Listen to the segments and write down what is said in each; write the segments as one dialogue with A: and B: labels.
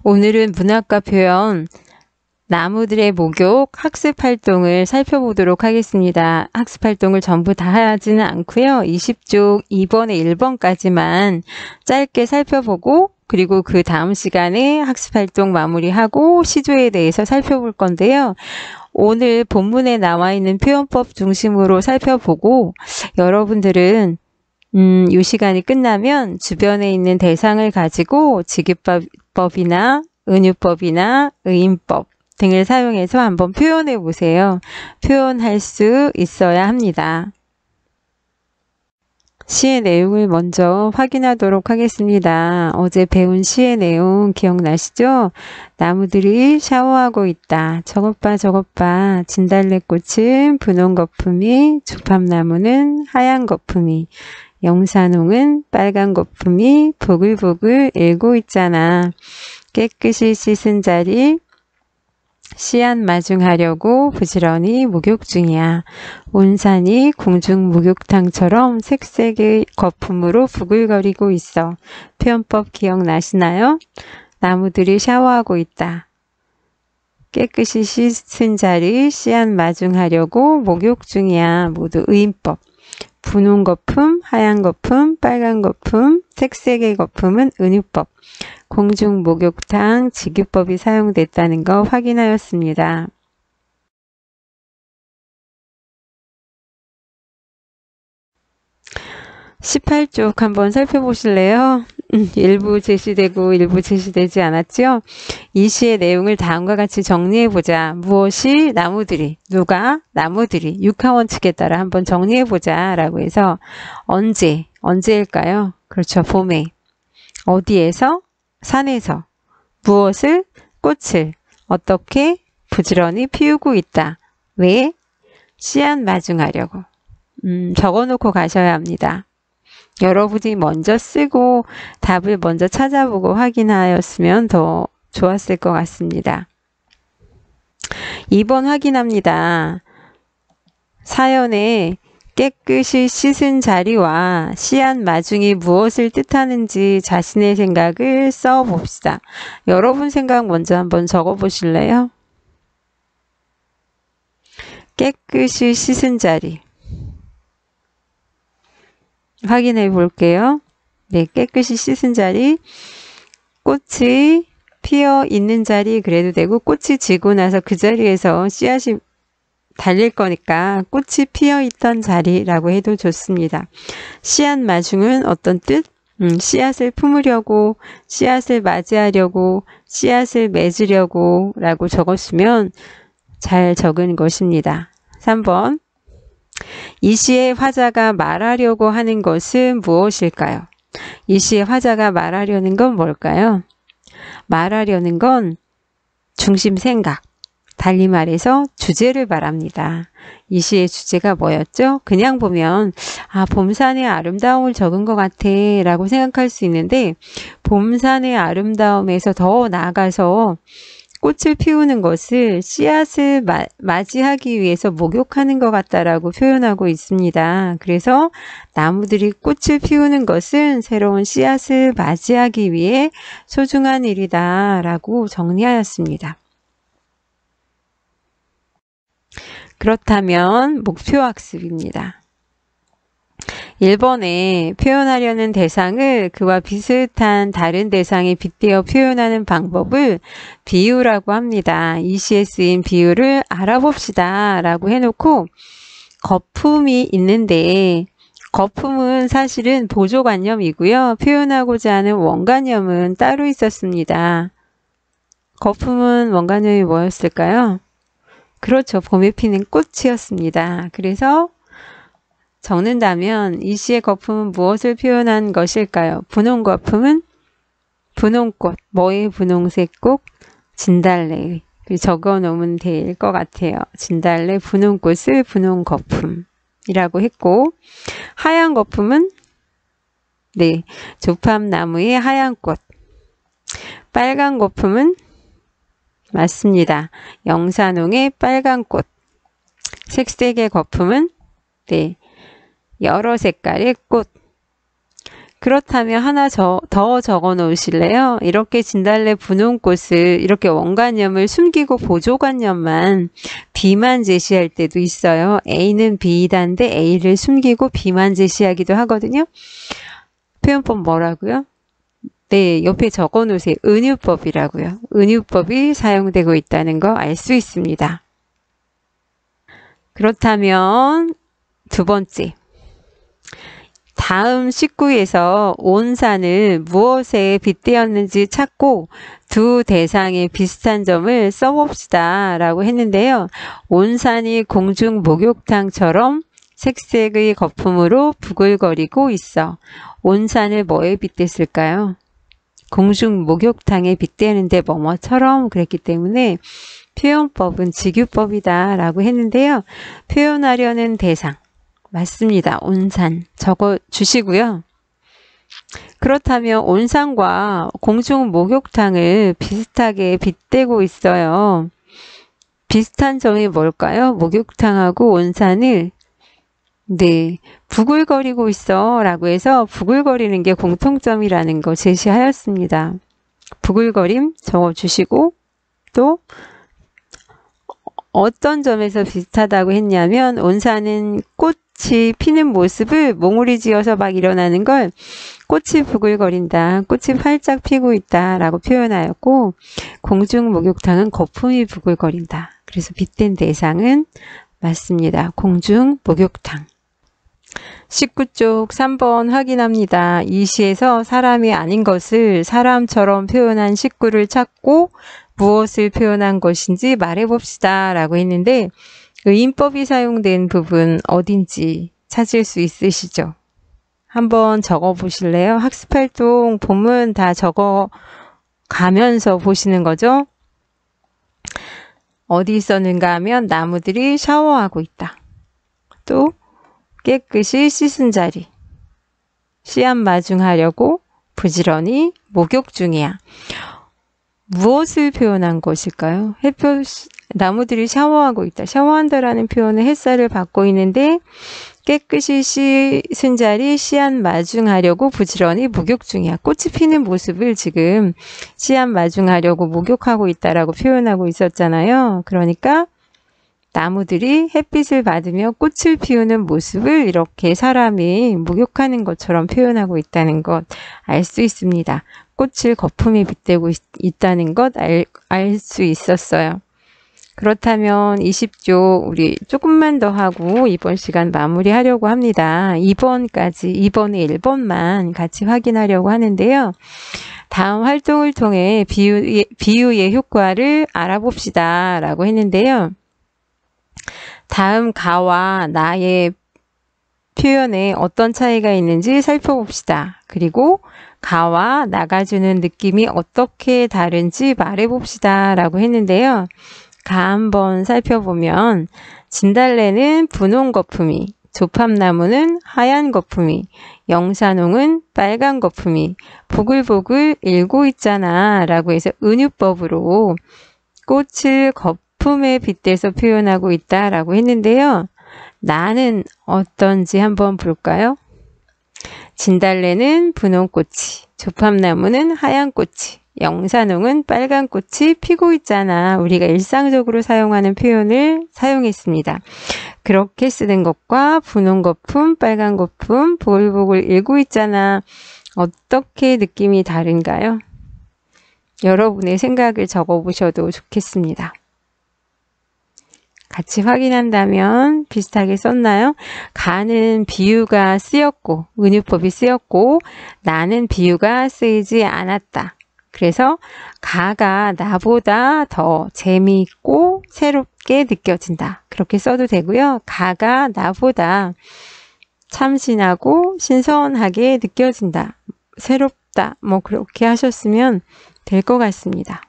A: 오늘은 문학과 표현, 나무들의 목욕 학습 활동을 살펴보도록 하겠습니다. 학습 활동을 전부 다 하지는 않고요. 20쪽 2번에 1번까지만 짧게 살펴보고 그리고 그 다음 시간에 학습 활동 마무리하고 시조에 대해서 살펴볼 건데요. 오늘 본문에 나와 있는 표현법 중심으로 살펴보고 여러분들은 이 시간이 끝나면 주변에 있는 대상을 가지고 직유법이나 은유법이나 의인법 등을 사용해서 한번 표현해 보세요. 표현할 수 있어야 합니다. 시의 내용을 먼저 확인하도록 하겠습니다. 어제 배운 시의 내용 기억나시죠? 나무들이 샤워하고 있다. 저것 봐 저것 봐. 진달래꽃은 분홍 거품이, 죽팝나무는 하얀 거품이, 영산홍은 빨간 거품이 보글보글 일고 있잖아. 깨끗이 씻은 자리 씨앗 마중하려고 부지런히 목욕 중이야. 온 산이 궁중 목욕탕처럼 색색의 거품으로 부글거리고 있어. 표현법 기억나시나요? 나무들이 샤워하고 있다. 깨끗이 씻은 자리 씨앗 마중하려고 목욕 중이야. 모두 의인법. 분홍 거품, 하얀 거품, 빨간 거품, 색색의 거품은 은유법. 공중 목욕탕 직유법이 사용됐다는 거 확인하였습니다. (18쪽) 한번 살펴보실래요? 일부 제시되고 일부 제시되지 않았죠? 이 시의 내용을 다음과 같이 정리해보자. 무엇이 나무들이, 누가 나무들이, 육하원칙에 따라 한번 정리해보자 라고 해서 언제일까요? 그렇죠. 봄에. 어디에서? 산에서. 무엇을? 꽃을. 어떻게? 부지런히 피우고 있다. 왜? 씨앗 마중하려고. 적어놓고 가셔야 합니다. 여러분이 먼저 쓰고 답을 먼저 찾아보고 확인하였으면 더 좋았을 것 같습니다. 2번 확인합니다. 사연에 깨끗이 씻은 자리와 씨앗 마중이 무엇을 뜻하는지 자신의 생각을 써봅시다. 여러분 생각 먼저 한번 적어보실래요? 깨끗이 씻은 자리. 확인해 볼게요. 네, 깨끗이 씻은 자리. 꽃이 피어 있는 자리 그래도 되고 꽃이 지고 나서 그 자리에서 씨앗이 달릴 거니까 꽃이 피어 있던 자리라고 해도 좋습니다. 씨앗 마중은 어떤 뜻? 씨앗을 품으려고, 씨앗을 맞이하려고, 씨앗을 맺으려고 라고 적었으면 잘 적은 것입니다. 3번. 이 시의 화자가 말하려고 하는 것은 무엇일까요? 이 시의 화자가 말하려는 건 뭘까요? 말하려는 건 중심 생각, 달리 말해서 주제를 말합니다. 이 시의 주제가 뭐였죠? 그냥 보면 봄산의 아름다움을 적은 것 같아 라고 생각할 수 있는데 봄산의 아름다움에서 더 나아가서 꽃을 피우는 것을 씨앗을 맞이하기 위해서 목욕하는 것 같다라고 표현하고 있습니다. 그래서 나무들이 꽃을 피우는 것은 새로운 씨앗을 맞이하기 위해 소중한 일이다 라고 정리하였습니다. 그렇다면 목표학습입니다. 1번에 표현하려는 대상을 그와 비슷한 다른 대상에 빗대어 표현하는 방법을 비유라고 합니다. 이 시에 쓰인 비유를 알아봅시다 라고 해놓고 거품이 있는데 거품은 사실은 보조관념이고요. 표현하고자 하는 원관념은 따로 있었습니다. 거품은 원관념이 뭐였을까요? 그렇죠. 봄에 피는 꽃이었습니다. 그래서 적는다면 이 시의 거품은 무엇을 표현한 것일까요? 분홍 거품은 분홍꽃, 뭐의 분홍색 꽃? 진달래. 적어 놓으면 될 것 같아요. 진달래, 분홍꽃을 분홍 거품이라고 했고 하얀 거품은 네, 조팝나무의 하얀 꽃. 빨간 거품은 맞습니다. 영산홍의 빨간 꽃. 색색의 거품은 네, 여러 색깔의 꽃. 그렇다면 하나 더 적어 놓으실래요? 이렇게 진달래 분홍꽃을 이렇게 원관념을 숨기고 보조관념만 B만 제시할 때도 있어요. A는 B단데 A를 숨기고 B만 제시하기도 하거든요. 표현법 뭐라고요? 네, 옆에 적어 놓으세요. 은유법이라고요. 은유법이 사용되고 있다는 거 알 수 있습니다. 그렇다면 두 번째. 다음 식구에서 온산을 무엇에 빗대었는지 찾고 두 대상의 비슷한 점을 써봅시다 라고 했는데요. 온산이 공중 목욕탕처럼 색색의 거품으로 부글거리고 있어. 온산을 뭐에 빗댔을까요? 공중 목욕탕에 빗대는데 뭐뭐처럼 그랬기 때문에 표현법은 직유법이다 라고 했는데요. 표현하려는 대상. 맞습니다. 온산 적어 주시고요. 그렇다면 온산과 공중 목욕탕을 비슷하게 빗대고 있어요. 비슷한 점이 뭘까요? 목욕탕하고 온산을 네, 부글거리고 있어 라고 해서 부글거리는 게 공통점이라는 거 제시하였습니다. 부글거림 적어주시고 또 어떤 점에서 비슷하다고 했냐면 온산은 꽃이 피는 모습을 몽우리 지어서 막 일어나는 걸 꽃이 부글거린다, 꽃이 활짝 피고 있다 라고 표현하였고 공중 목욕탕은 거품이 부글거린다. 그래서 빗댄 대상은 맞습니다. 공중 목욕탕. 19쪽 3번 확인합니다. 이 시에서 사람이 아닌 것을 사람처럼 표현한 식구를 찾고 무엇을 표현한 것인지 말해봅시다 라고 했는데 의인법이 사용된 부분 어딘지 찾을 수 있으시죠? 한번 적어 보실래요? 학습활동 본문 다 적어 가면서 보시는 거죠? 어디 있었는가 하면 나무들이 샤워하고 있다. 또 깨끗이 씻은 자리. 씨앗 마중하려고 부지런히 목욕 중이야. 무엇을 표현한 것일까요? 햇볕, 나무들이 샤워하고 있다. 샤워한다라는 표현은 햇살을 받고 있는데 깨끗이 씻은 자리 씨앗 마중하려고 부지런히 목욕 중이야. 꽃이 피는 모습을 지금 씨앗 마중하려고 목욕하고 있다라고 표현하고 있었잖아요. 그러니까 나무들이 햇빛을 받으며 꽃을 피우는 모습을 이렇게 사람이 목욕하는 것처럼 표현하고 있다는 것 알 수 있습니다. 꽃을 거품에 빗대고 있다는 것 알 수 있었어요. 그렇다면 20쪽 우리 조금만 더 하고 이번 시간 마무리하려고 합니다. 2번까지 2번에 1번만 같이 확인하려고 하는데요. 다음 활동을 통해 비유의 효과를 알아봅시다 라고 했는데요. 다음 가와 나의 표현에 어떤 차이가 있는지 살펴봅시다. 그리고 가와 나가 주는 느낌이 어떻게 다른지 말해봅시다 라고 했는데요. 가 한번 살펴보면 진달래는 분홍 거품이, 조팝나무는 하얀 거품이, 영산홍은 빨간 거품이 보글보글 일고 있잖아 라고 해서 은유법으로 꽃을 거품에 빗대서 표현하고 있다라고 했는데요. 나는 어떤지 한번 볼까요? 진달래는 분홍꽃이, 조팝나무는 하얀 꽃이, 영산홍은 빨간 꽃이 피고 있잖아. 우리가 일상적으로 사용하는 표현을 사용했습니다. 그렇게 쓰는 것과 분홍 거품, 빨간 거품, 보글보글 일고 있잖아. 어떻게 느낌이 다른가요? 여러분의 생각을 적어보셔도 좋겠습니다. 같이 확인한다면 비슷하게 썼나요? 가는 비유가 쓰였고 은유법이 쓰였고 나는 비유가 쓰이지 않았다. 그래서 가가 나보다 더 재미있고 새롭게 느껴진다. 그렇게 써도 되고요. 가가 나보다 참신하고 신선하게 느껴진다. 새롭다. 뭐 그렇게 하셨으면 될 것 같습니다.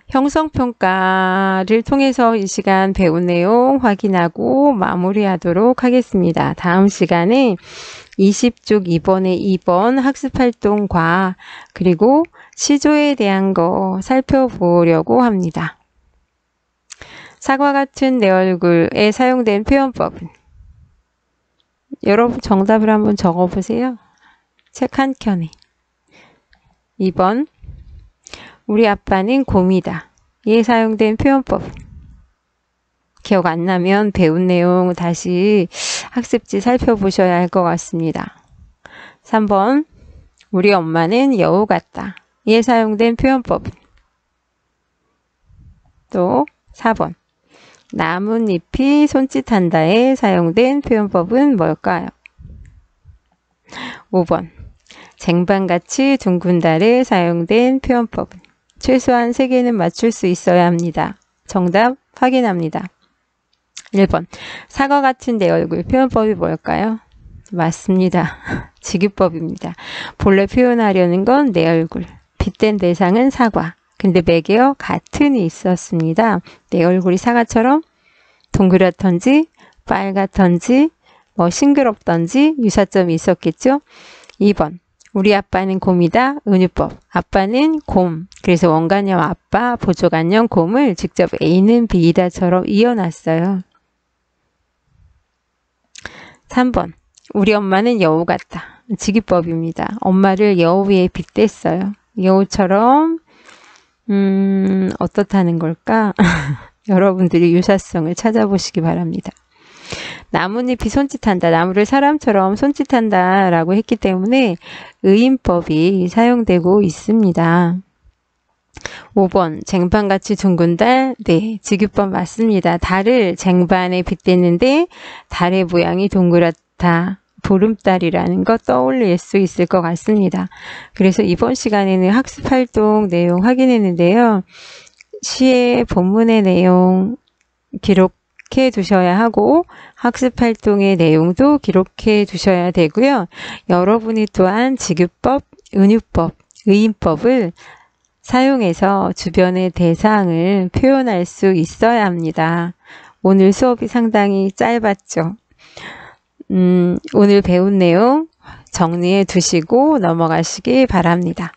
A: 형성평가를 통해서 이 시간 배운 내용 확인하고 마무리하도록 하겠습니다. 다음 시간에 20쪽 2번에 2번 학습활동과 그리고 시조에 대한 거 살펴보려고 합니다. 사과 같은 내 얼굴에 사용된 표현법은 여러분 정답을 한번 적어보세요. 책 한 켠에. 2번 우리 아빠는 곰이다. 이에 사용된 표현법. 기억 안 나면 배운 내용 다시 학습지 살펴보셔야 할 것 같습니다. 3번 우리 엄마는 여우 같다. 이에 사용된 표현법. 또 4번 나뭇잎이 손짓한다에 사용된 표현법은 뭘까요? 5번 쟁반같이 둥근 달에 사용된 표현법은 최소한 3개는 맞출 수 있어야 합니다. 정답 확인합니다. 1번 사과 같은 내 얼굴 표현법이 뭘까요? 맞습니다. 직유법입니다. 본래 표현하려는 건 내 얼굴, 빗댄 대상은 사과. 근데 매개어 같은이 있었습니다. 내 얼굴이 사과처럼 동그랗던지 빨갛던지 뭐 싱그럽던지 유사점이 있었겠죠. 2번 우리 아빠는 곰이다. 은유법. 아빠는 곰. 그래서 원관형 아빠, 보조관형 곰을 직접 A는 B다처럼 이어놨어요. 3번 우리 엄마는 여우 같다. 직유법입니다. 엄마를 여우에 빗댔어요. 여우처럼 어떻다는 걸까? 여러분들이 유사성을 찾아보시기 바랍니다. 나뭇잎이 손짓한다. 나무를 사람처럼 손짓한다 라고 했기 때문에 의인법이 사용되고 있습니다. 5번 쟁반같이 둥근 달. 네, 직유법 맞습니다. 달을 쟁반에 빗댔는데 달의 모양이 동그랗다. 보름달이라는 거 떠올릴 수 있을 것 같습니다. 그래서 이번 시간에는 학습활동 내용 확인했는데요. 시의 본문의 내용 기록해 두셔야 하고 학습활동의 내용도 기록해 두셔야 되고요. 여러분이 또한 직유법, 은유법, 의인법을 사용해서 주변의 대상을 표현할 수 있어야 합니다. 오늘 수업이 상당히 짧았죠. 오늘 배운 내용 정리해 두시고 넘어가시기 바랍니다.